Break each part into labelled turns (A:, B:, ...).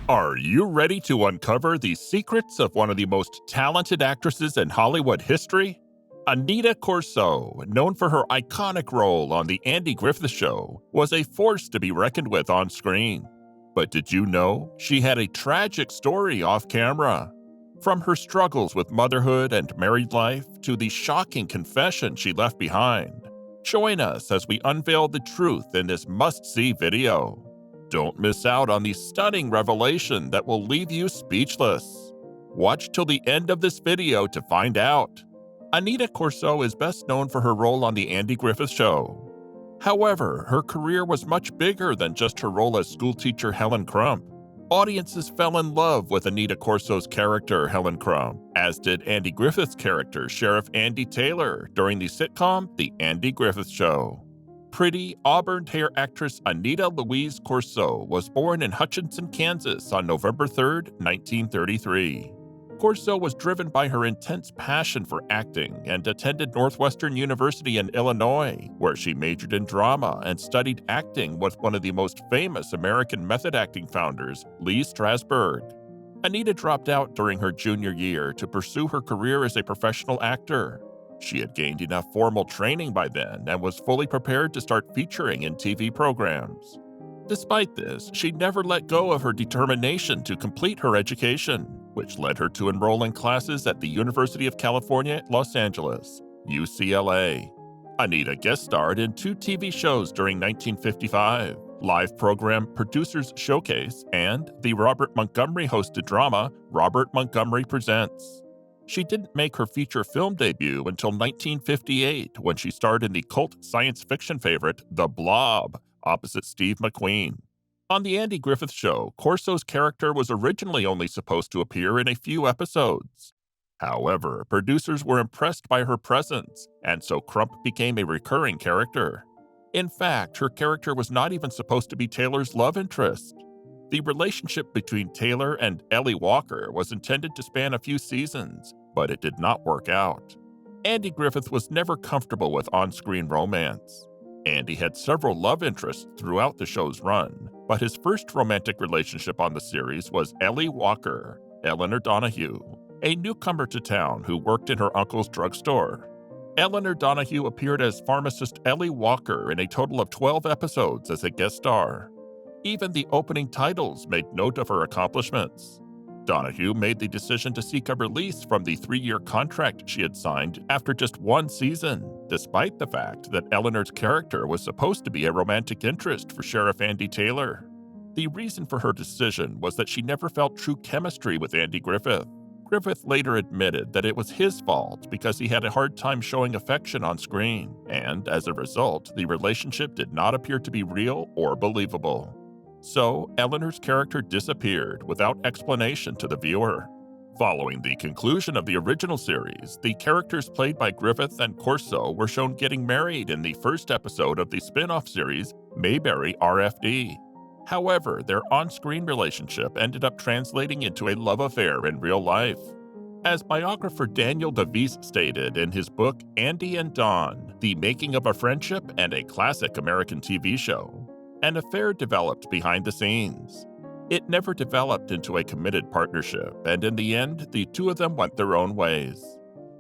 A: Are you ready to uncover the secrets of one of the most talented actresses in Hollywood history? Aneta Corsaut, known for her iconic role on The Andy Griffith Show, was a force to be reckoned with on screen. But did you know she had a tragic story off camera? From her struggles with motherhood and married life to the shocking confession she left behind. Join us as we unveil the truth in this must-see video. Don't miss out on the stunning revelation that will leave you speechless. Watch till the end of this video to find out. Aneta Corsaut is best known for her role on The Andy Griffith Show. However, her career was much bigger than just her role as schoolteacher Helen Crump. Audiences fell in love with Aneta Corsaut's character Helen Crump, as did Andy Griffith's character Sheriff Andy Taylor during the sitcom The Andy Griffith Show. Pretty, auburn-hair actress Aneta Louise Corsaut was born in Hutchinson, Kansas on November 3, 1933. Corsaut was driven by her intense passion for acting and attended Northwestern University in Illinois, where she majored in drama and studied acting with one of the most famous American method acting founders, Lee Strasberg. Aneta dropped out during her junior year to pursue her career as a professional actor. She had gained enough formal training by then and was fully prepared to start featuring in TV programs. Despite this, she never let go of her determination to complete her education, which led her to enroll in classes at the University of California, Los Angeles, UCLA. Aneta guest starred in 2 TV shows during 1955, live program Producers Showcase and the Robert Montgomery-hosted drama Robert Montgomery Presents. She didn't make her feature film debut until 1958 when she starred in the cult science fiction favorite The Blob, opposite Steve McQueen. On The Andy Griffith Show, Corsaut's character was originally only supposed to appear in a few episodes. However, producers were impressed by her presence, and so Crump became a recurring character. In fact, her character was not even supposed to be Taylor's love interest. The relationship between Taylor and Ellie Walker was intended to span a few seasons, but it did not work out. Andy Griffith was never comfortable with on-screen romance. Andy had several love interests throughout the show's run, but his first romantic relationship on the series was Ellie Walker, Eleanor Donahue, a newcomer to town who worked in her uncle's drugstore. Eleanor Donahue appeared as pharmacist Ellie Walker in a total of 12 episodes as a guest star. Even the opening titles made note of her accomplishments. Donahue made the decision to seek a release from the 3-year contract she had signed after just 1 season, despite the fact that Eleanor's character was supposed to be a romantic interest for Sheriff Andy Taylor. The reason for her decision was that she never felt true chemistry with Andy Griffith. Griffith later admitted that it was his fault because he had a hard time showing affection on screen, and as a result, the relationship did not appear to be real or believable. So, Eleanor's character disappeared without explanation to the viewer. Following the conclusion of the original series, the characters played by Griffith and Corsaut were shown getting married in the first episode of the spin-off series Mayberry RFD. However, their on-screen relationship ended up translating into a love affair in real life. As biographer Daniel DeVise stated in his book Andy and Dawn, The Making of a Friendship and a Classic American TV Show, an affair developed behind the scenes. It never developed into a committed partnership, and in the end, the two of them went their own ways.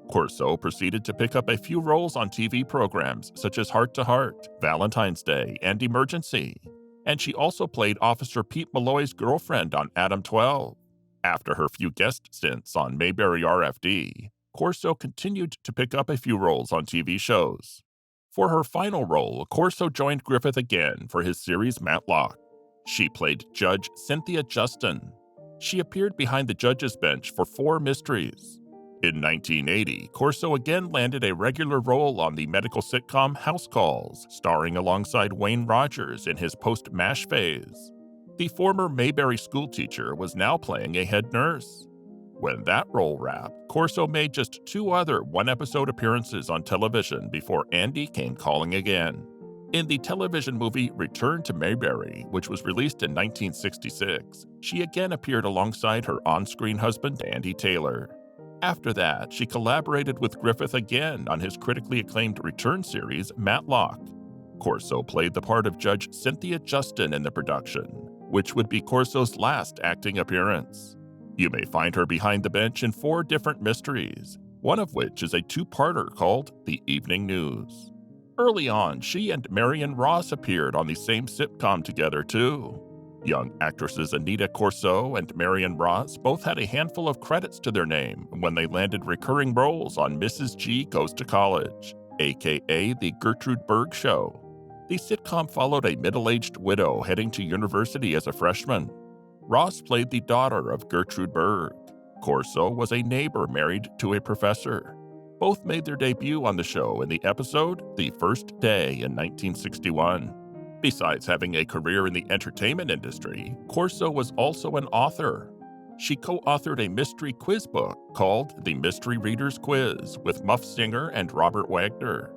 A: Corsaut proceeded to pick up a few roles on TV programs such as Heart to Heart, Valentine's Day, and Emergency, and she also played Officer Pete Malloy's girlfriend on Adam 12. After her few guest stints on Mayberry RFD, Corsaut continued to pick up a few roles on TV shows. For her final role, Corsaut joined Griffith again for his series Matlock. She played Judge Cynthia Justin. She appeared behind the judge's bench for 4 mysteries. In 1980, Corsaut again landed a regular role on the medical sitcom House Calls, starring alongside Wayne Rogers in his post-MASH phase. The former Mayberry schoolteacher was now playing a head nurse. When that role wrapped, Corsaut made just 2 other one-episode appearances on television before Andy came calling again. In the television movie Return to Mayberry, which was released in 1966, she again appeared alongside her on-screen husband Andy Taylor. After that, she collaborated with Griffith again on his critically acclaimed return series Matlock. Corsaut played the part of Judge Cynthia Justin in the production, which would be Corsaut's last acting appearance. You may find her behind the bench in 4 different mysteries, one of which is a 2-parter called The Evening News. Early on, she and Marion Ross appeared on the same sitcom together too. Young actresses Aneta Corsaut and Marion Ross both had a handful of credits to their name when they landed recurring roles on Mrs. G Goes to College, aka The Gertrude Berg Show. The sitcom followed a middle-aged widow heading to university as a freshman. Ross played the daughter of Gertrude Berg. Corsaut was a neighbor married to a professor. Both made their debut on the show in the episode The First Day in 1961. Besides having a career in the entertainment industry, Corsaut was also an author. She co-authored a mystery quiz book called The Mystery Reader's Quiz with Muff Singer and Robert Wagner.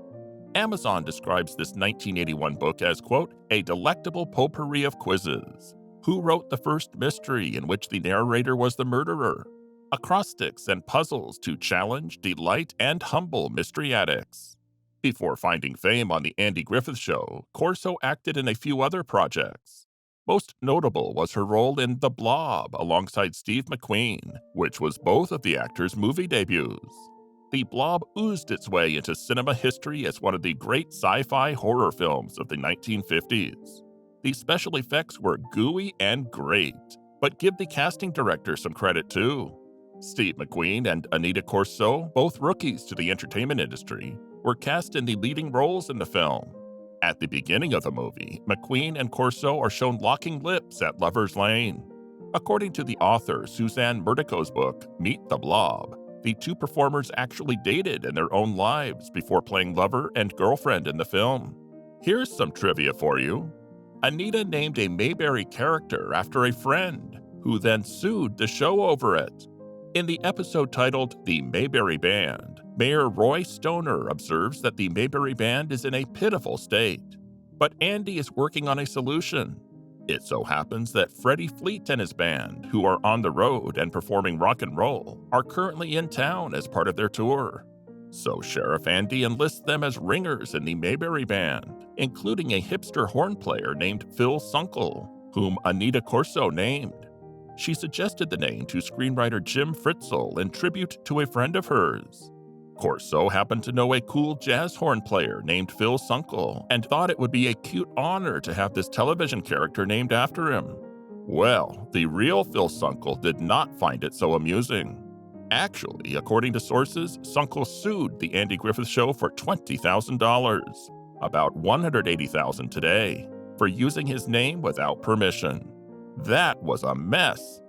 A: Amazon describes this 1981 book as, quote, a delectable potpourri of quizzes. Who wrote the first mystery in which the narrator was the murderer? Acrostics and puzzles to challenge, delight, and humble mystery addicts. Before finding fame on The Andy Griffith Show, Corsaut acted in a few other projects. Most notable was her role in The Blob alongside Steve McQueen, which was both of the actor's movie debuts. The Blob oozed its way into cinema history as one of the great sci-fi horror films of the 1950s. The special effects were gooey and great, but give the casting director some credit too. Steve McQueen and Aneta Corsaut, both rookies to the entertainment industry, were cast in the leading roles in the film. At the beginning of the movie, McQueen and Corsaut are shown locking lips at Lover's Lane. According to the author Suzanne Murtico's book, Meet the Blob, the 2 performers actually dated in their own lives before playing lover and girlfriend in the film. Here's some trivia for you. Aneta named a Mayberry character after a friend, who then sued the show over it. In the episode titled The Mayberry Band, Mayor Roy Stoner observes that the Mayberry Band is in a pitiful state. But Andy is working on a solution. It so happens that Freddie Fleet and his band, who are on the road and performing rock and roll, are currently in town as part of their tour. So Sheriff Andy enlists them as ringers in the Mayberry Band, including a hipster horn player named Phil Sunkel, whom Aneta Corsaut named. She suggested the name to screenwriter Jim Fritzl in tribute to a friend of hers. Corsaut happened to know a cool jazz horn player named Phil Sunkel and thought it would be a cute honor to have this television character named after him. Well, the real Phil Sunkel did not find it so amusing. Actually, according to sources, Sunkel sued The Andy Griffith Show for $20,000, about $180,000 today, for using his name without permission. That was a mess.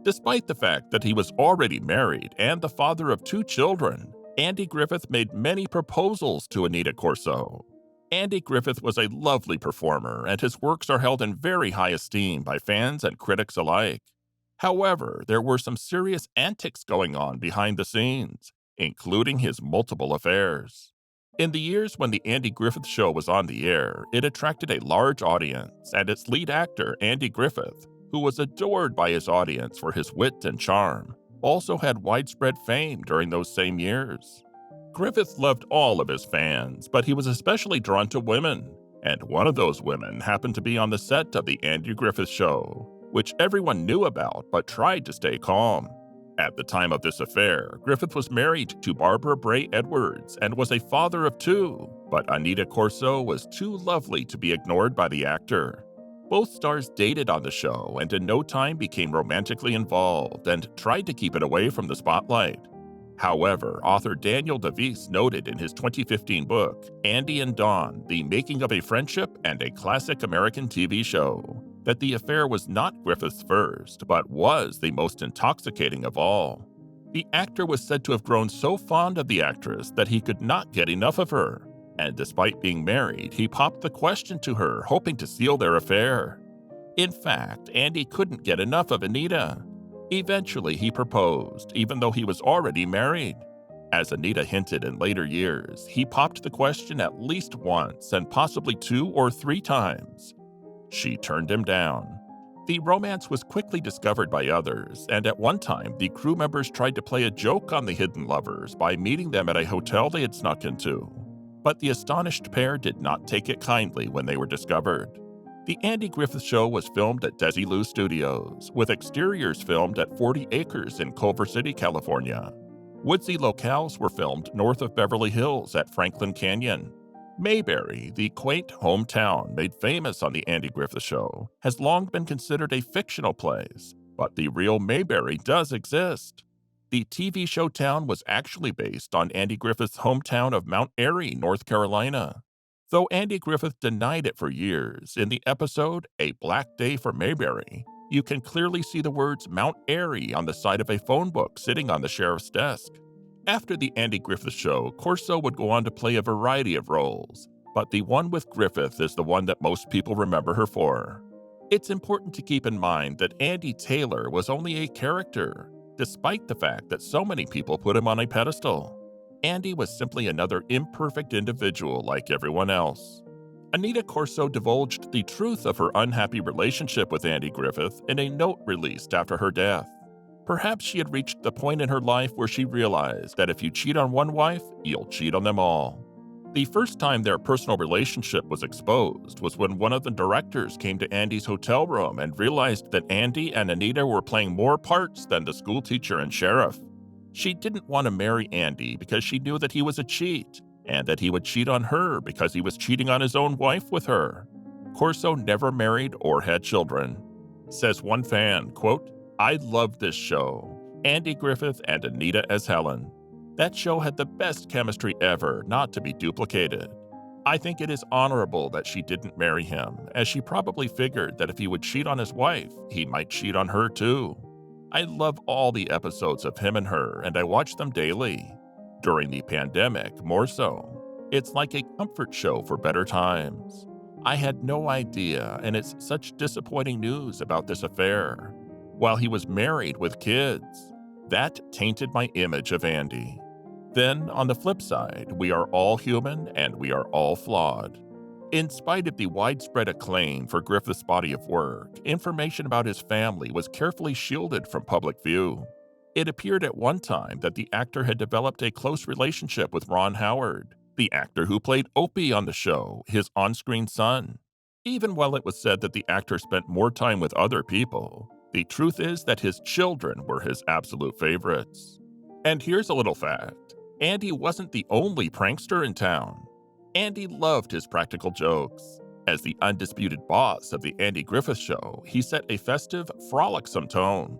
A: Despite the fact that he was already married and the father of 2 children, Andy Griffith made many proposals to Aneta Corsaut. Andy Griffith was a lovely performer, and his works are held in very high esteem by fans and critics alike. However, there were some serious antics going on behind the scenes, including his multiple affairs. In the years when The Andy Griffith Show was on the air, it attracted a large audience, and its lead actor, Andy Griffith, who was adored by his audience for his wit and charm, also had widespread fame during those same years. Griffith loved all of his fans, but he was especially drawn to women, and one of those women happened to be on the set of The Andy Griffith Show, which everyone knew about but tried to stay calm. At the time of this affair, Griffith was married to Barbara Bray Edwards and was a father of 2, but Aneta Corsaut was too lovely to be ignored by the actor. Both stars dated on the show and in no time became romantically involved and tried to keep it away from the spotlight. However, author Daniel DeVries noted in his 2015 book, Andy and Dawn, The Making of a Friendship and a Classic American TV Show, that the affair was not Griffith's first, but was the most intoxicating of all. The actor was said to have grown so fond of the actress that he could not get enough of her, and despite being married, he popped the question to her, hoping to seal their affair. In fact, Andy couldn't get enough of Aneta. Eventually, he proposed, even though he was already married. As Aneta hinted in later years, he popped the question at least once and possibly 2 or 3 times. She turned him down. The romance was quickly discovered by others, and at one time, the crew members tried to play a joke on the hidden lovers by meeting them at a hotel they had snuck into. But the astonished pair did not take it kindly when they were discovered. The Andy Griffith Show was filmed at Desilu Studios, with exteriors filmed at 40 Acres in Culver City, California. Woodsy locales were filmed north of Beverly Hills at Franklin Canyon. Mayberry, the quaint hometown made famous on The Andy Griffith Show, has long been considered a fictional place, but the real Mayberry does exist. The TV show town was actually based on Andy Griffith's hometown of Mount Airy, North Carolina. Though Andy Griffith denied it for years, in the episode A Black Day for Mayberry, you can clearly see the words Mount Airy on the side of a phone book sitting on the sheriff's desk. After the Andy Griffith Show, Corsaut would go on to play a variety of roles, but the one with Griffith is the one that most people remember her for. It's important to keep in mind that Andy Taylor was only a character, despite the fact that so many people put him on a pedestal. Andy was simply another imperfect individual like everyone else. Aneta Corsaut divulged the truth of her unhappy relationship with Andy Griffith in a note released after her death. Perhaps she had reached the point in her life where she realized that if you cheat on one wife, you'll cheat on them all. The first time their personal relationship was exposed was when one of the directors came to Andy's hotel room and realized that Andy and Aneta were playing more parts than the schoolteacher and sheriff. She didn't want to marry Andy because she knew that he was a cheat, and that he would cheat on her because he was cheating on his own wife with her. Corsaut never married or had children. Says one fan, quote, "I love this show. Andy Griffith and Aneta as Helen. That show had the best chemistry ever, not to be duplicated. I think it is honorable that she didn't marry him, as she probably figured that if he would cheat on his wife, he might cheat on her too. I love all the episodes of him and her, and I watch them daily. During the pandemic, more so. It's like a comfort show for better times. I had no idea, and it's such disappointing news about this affair. While he was married with kids, that tainted my image of Andy. Then, on the flip side, we are all human and we are all flawed." In spite of the widespread acclaim for Griffith's body of work, information about his family was carefully shielded from public view. It appeared at one time that the actor had developed a close relationship with Ron Howard, the actor who played Opie on the show, his on-screen son. Even while it was said that the actor spent more time with other people, the truth is that his children were his absolute favorites. And here's a little fact. Andy wasn't the only prankster in town. Andy loved his practical jokes. As the undisputed boss of the Andy Griffith Show, he set a festive, frolicsome tone.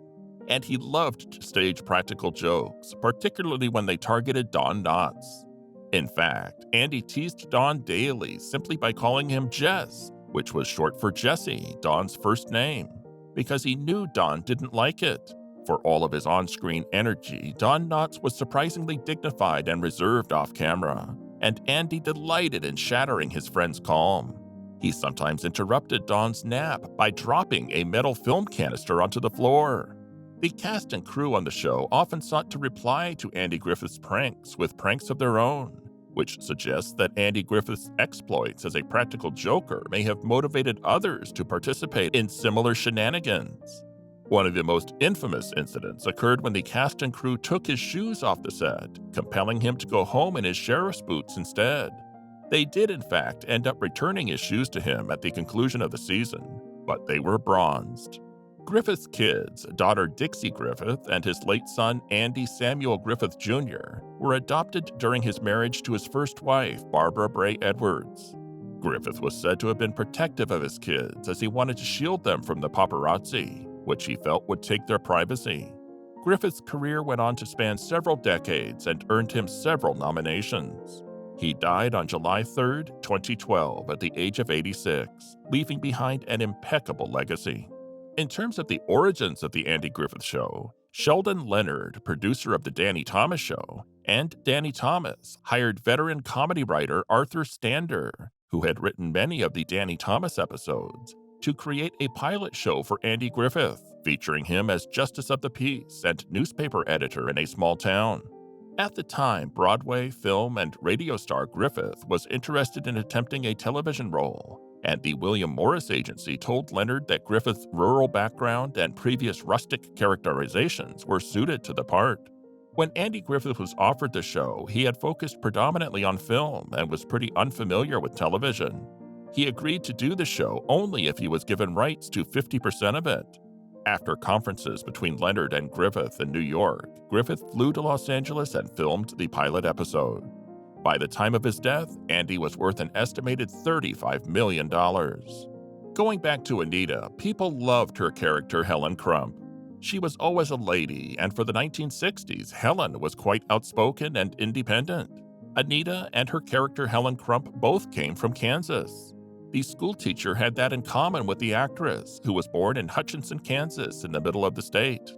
A: And he loved to stage practical jokes, particularly when they targeted Don Knotts. In fact, Andy teased Don daily simply by calling him Jess, which was short for Jesse, Don's first name, because he knew Don didn't like it. For all of his on-screen energy, Don Knotts was surprisingly dignified and reserved off-camera, and Andy delighted in shattering his friend's calm. He sometimes interrupted Don's nap by dropping a metal film canister onto the floor. The cast and crew on the show often sought to reply to Andy Griffith's pranks with pranks of their own, which suggests that Andy Griffith's exploits as a practical joker may have motivated others to participate in similar shenanigans. One of the most infamous incidents occurred when the cast and crew took his shoes off the set, compelling him to go home in his sheriff's boots instead. They did, in fact, end up returning his shoes to him at the conclusion of the season, but they were bronzed. Griffith's kids, daughter Dixie Griffith and his late son Andy Samuel Griffith Jr., were adopted during his marriage to his first wife, Barbara Bray Edwards. Griffith was said to have been protective of his kids as he wanted to shield them from the paparazzi, which he felt would take their privacy. Griffith's career went on to span several decades and earned him several nominations. He died on July 3, 2012, at the age of 86, leaving behind an impeccable legacy. In terms of the origins of The Andy Griffith Show, Sheldon Leonard, producer of The Danny Thomas Show, and Danny Thomas hired veteran comedy writer Arthur Stander, who had written many of the Danny Thomas episodes, to create a pilot show for Andy Griffith, featuring him as Justice of the Peace and newspaper editor in a small town. At the time, Broadway, film, and radio star Griffith was interested in attempting a television role, and the William Morris Agency told Leonard that Griffith's rural background and previous rustic characterizations were suited to the part. When Andy Griffith was offered the show, he had focused predominantly on film and was pretty unfamiliar with television. He agreed to do the show only if he was given rights to 50% of it. After conferences between Leonard and Griffith in New York, Griffith flew to Los Angeles and filmed the pilot episode. By the time of his death, Andy was worth an estimated $35 million. Going back to Aneta, people loved her character Helen Crump. She was always a lady, and for the 1960s, Helen was quite outspoken and independent. Aneta and her character Helen Crump both came from Kansas. The schoolteacher had that in common with the actress, who was born in Hutchinson, Kansas, in the middle of the state.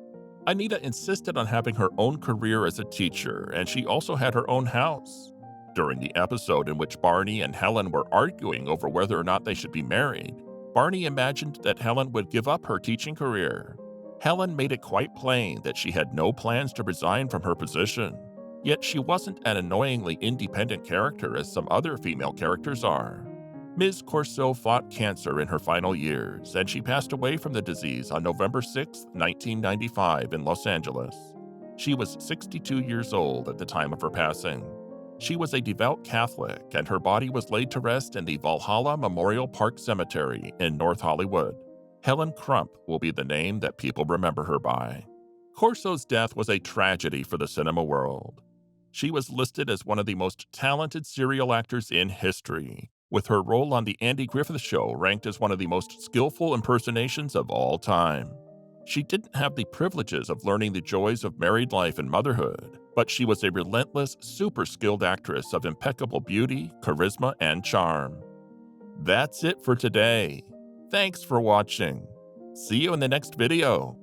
A: Aneta insisted on having her own career as a teacher, and she also had her own house. During the episode in which Barney and Helen were arguing over whether or not they should be married, Barney imagined that Helen would give up her teaching career. Helen made it quite plain that she had no plans to resign from her position. Yet she wasn't an annoyingly independent character as some other female characters are. Ms. Corsaut fought cancer in her final years, and she passed away from the disease on November 6, 1995 in Los Angeles. She was 62 years old at the time of her passing. She was a devout Catholic, and her body was laid to rest in the Valhalla Memorial Park Cemetery in North Hollywood. Helen Crump will be the name that people remember her by. Corsaut's death was a tragedy for the cinema world. She was listed as one of the most talented serial actors in history, with her role on The Andy Griffith Show ranked as one of the most skillful impersonations of all time. She didn't have the privileges of learning the joys of married life and motherhood, but she was a relentless, super skilled actress of impeccable beauty, charisma, and charm. That's it for today. Thanks for watching. See you in the next video.